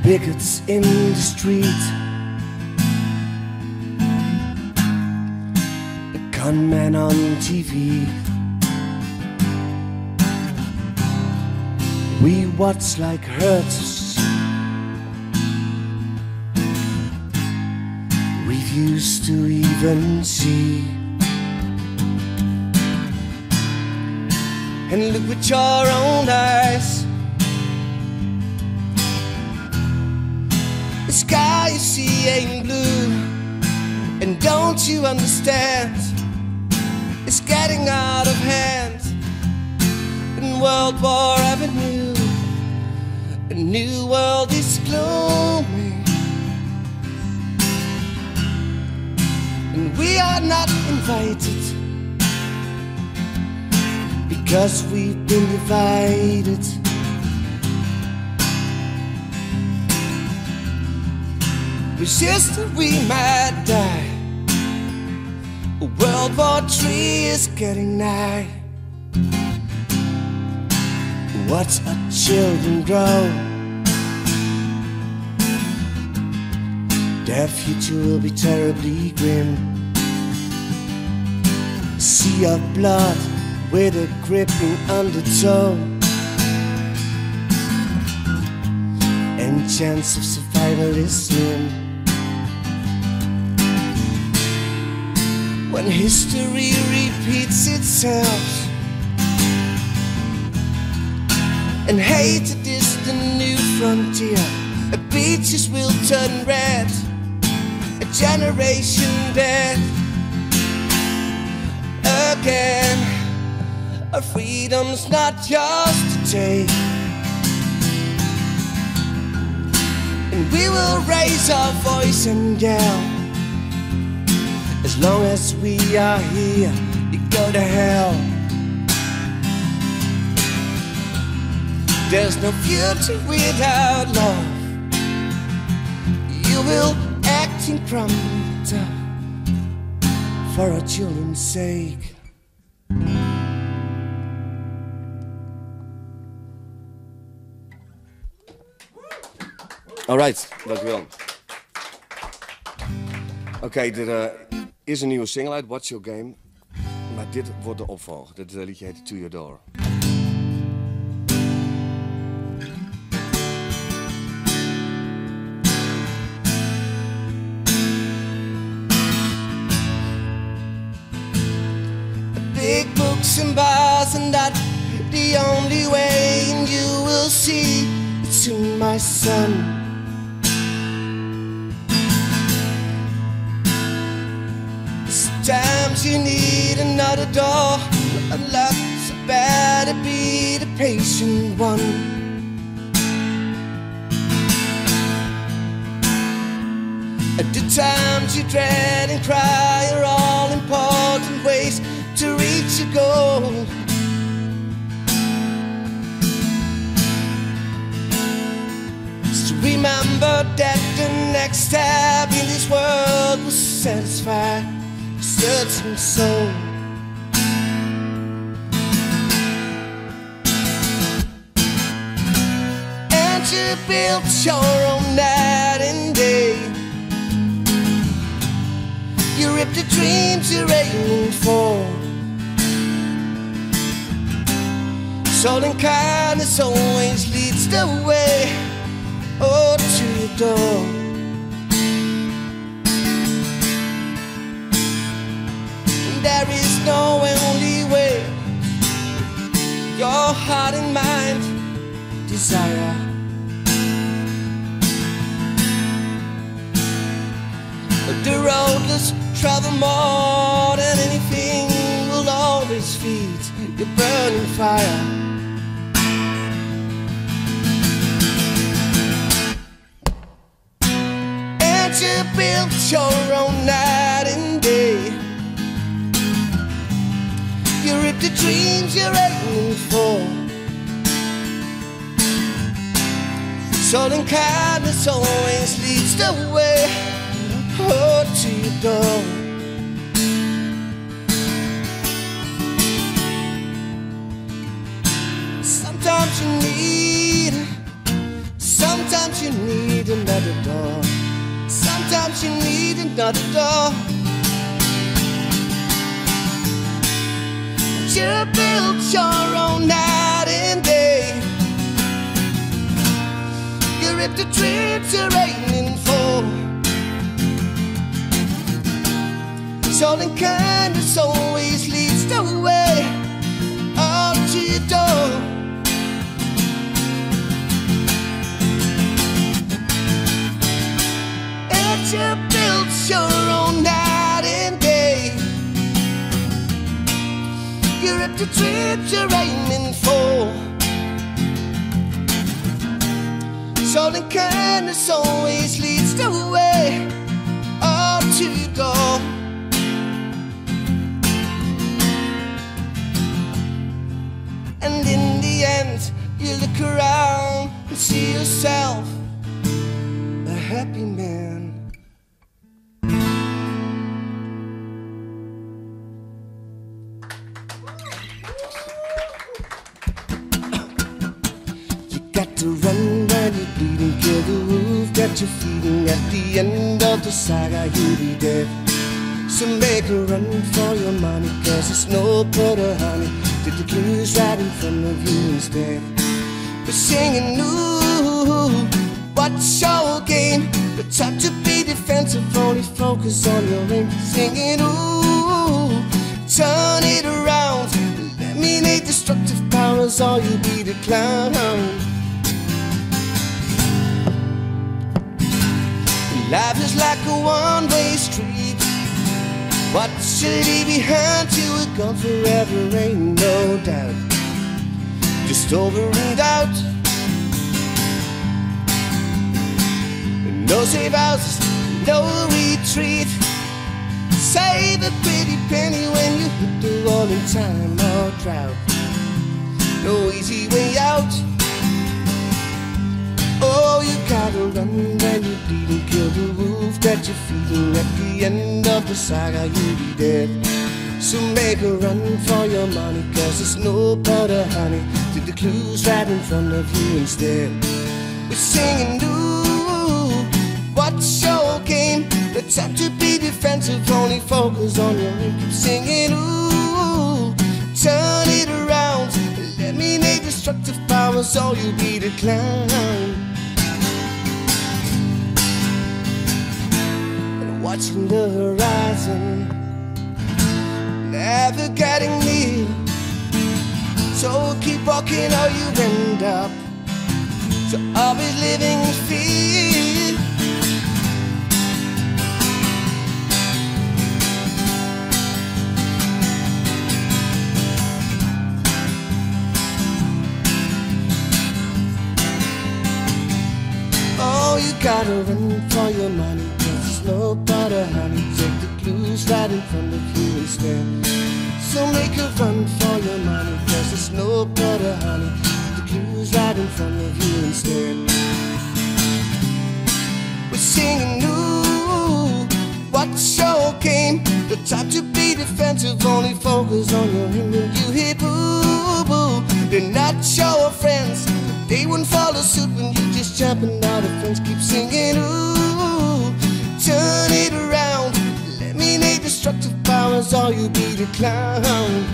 bigots in the street, a gunman on TV. We watch like herds, refuse to even see. And look with your own eyes, the sky you see ain't blue. And don't you understand, it's getting out of hand. In World War Avenue, a new world is blooming, and we are not invited because we've been divided. Resist or we might die. World War III is getting nigh. Watch our children grow, their future will be terribly grim. A sea of blood with a gripping undertow, and chance of survival is slim. When history repeats itself and hatred is the new frontier, beaches will turn red, a generation dead. Again, our freedom's not yours to take, and we will raise our voice and yell. As long as we are here, you go to hell. There's no future without love. You will act in crumble for our children's sake. Alright, dankjewel. Oké, er is een nieuwe single uit, What's Your Game. Maar dit wordt de opvolger. Dit liedje heet To Your Door. Big books and bars and not the only way, and you will see it soon, my son. Sometimes you need another door unlocked, so better be the patient one. At the times you dread and cry are all important ways to reach your goal. So remember that the next step in this world will satisfy a certain soul. And you built your own night and day. You ripped the dreams you're aiming for. Soul and kindness always leads the way, oh, to your door. And there is no only way your heart and mind desire. The roadless travel more than anything will always feed your burning fire. And you built your own night and day. You ripped the dreams you're aiming for. Soul and kindness always leads the way, oh, to your door. Sometimes you need not at all. You built your own night and day. You ripped the trees you're raining for. Soul and kindness always leads the way out to your door. And you built your own night and day. You ripped the trees you're aiming for. Soul and kindness always leads the way out to your door. And in the end, you look around and see yourself a happy man. You got to run when you're bleeding, kill the wolf that you're feeding. At the end of the saga, you'll be dead. So make a run for your money, 'cause it's no butter, honey. Did the clues right in front of you instead? We're singing, ooh, what's your game? The time to be defensive, only focus on your aim. Singing, ooh, turn it around. Eliminate destructive powers, or you'll be the clown. Life is like a one-way street. What you leave behind you is gone forever, ain't no doubt. Just over and out. No safe houses, no retreat. Save a pretty penny when you hit the wall in time or drought. No easy way out. Oh, you gotta run when you're bleeding, kill the wolf that you're feeding. At the end of the saga, you'll be dead. So make a run for your money, 'cause there's no butter, honey. Did the clues right in front of you instead? We're singing, ooh, what's your game? The time to be defensive, only focus on your aim. Keep singing, ooh, turn it around. Eliminate destructive powers, or you'll be the clown. Watching the horizon, never getting near. So keep walking or you end up to always living in fear. Oh, you gotta run for your money, no butter, honey. Take the clues right in front of you instead. So make a run for your money, 'cause there's no butter, honey. Take the clues right in front of you instead. We're singing, ooh, what's your game? The time to be defensive, only focus on your aim. When you hit boo-boo, they're not your friends. They won't follow suit when you just jumping out of fence. Keep singing, ooh, turn it around. Eliminate destructive powers, or you'll be the clown.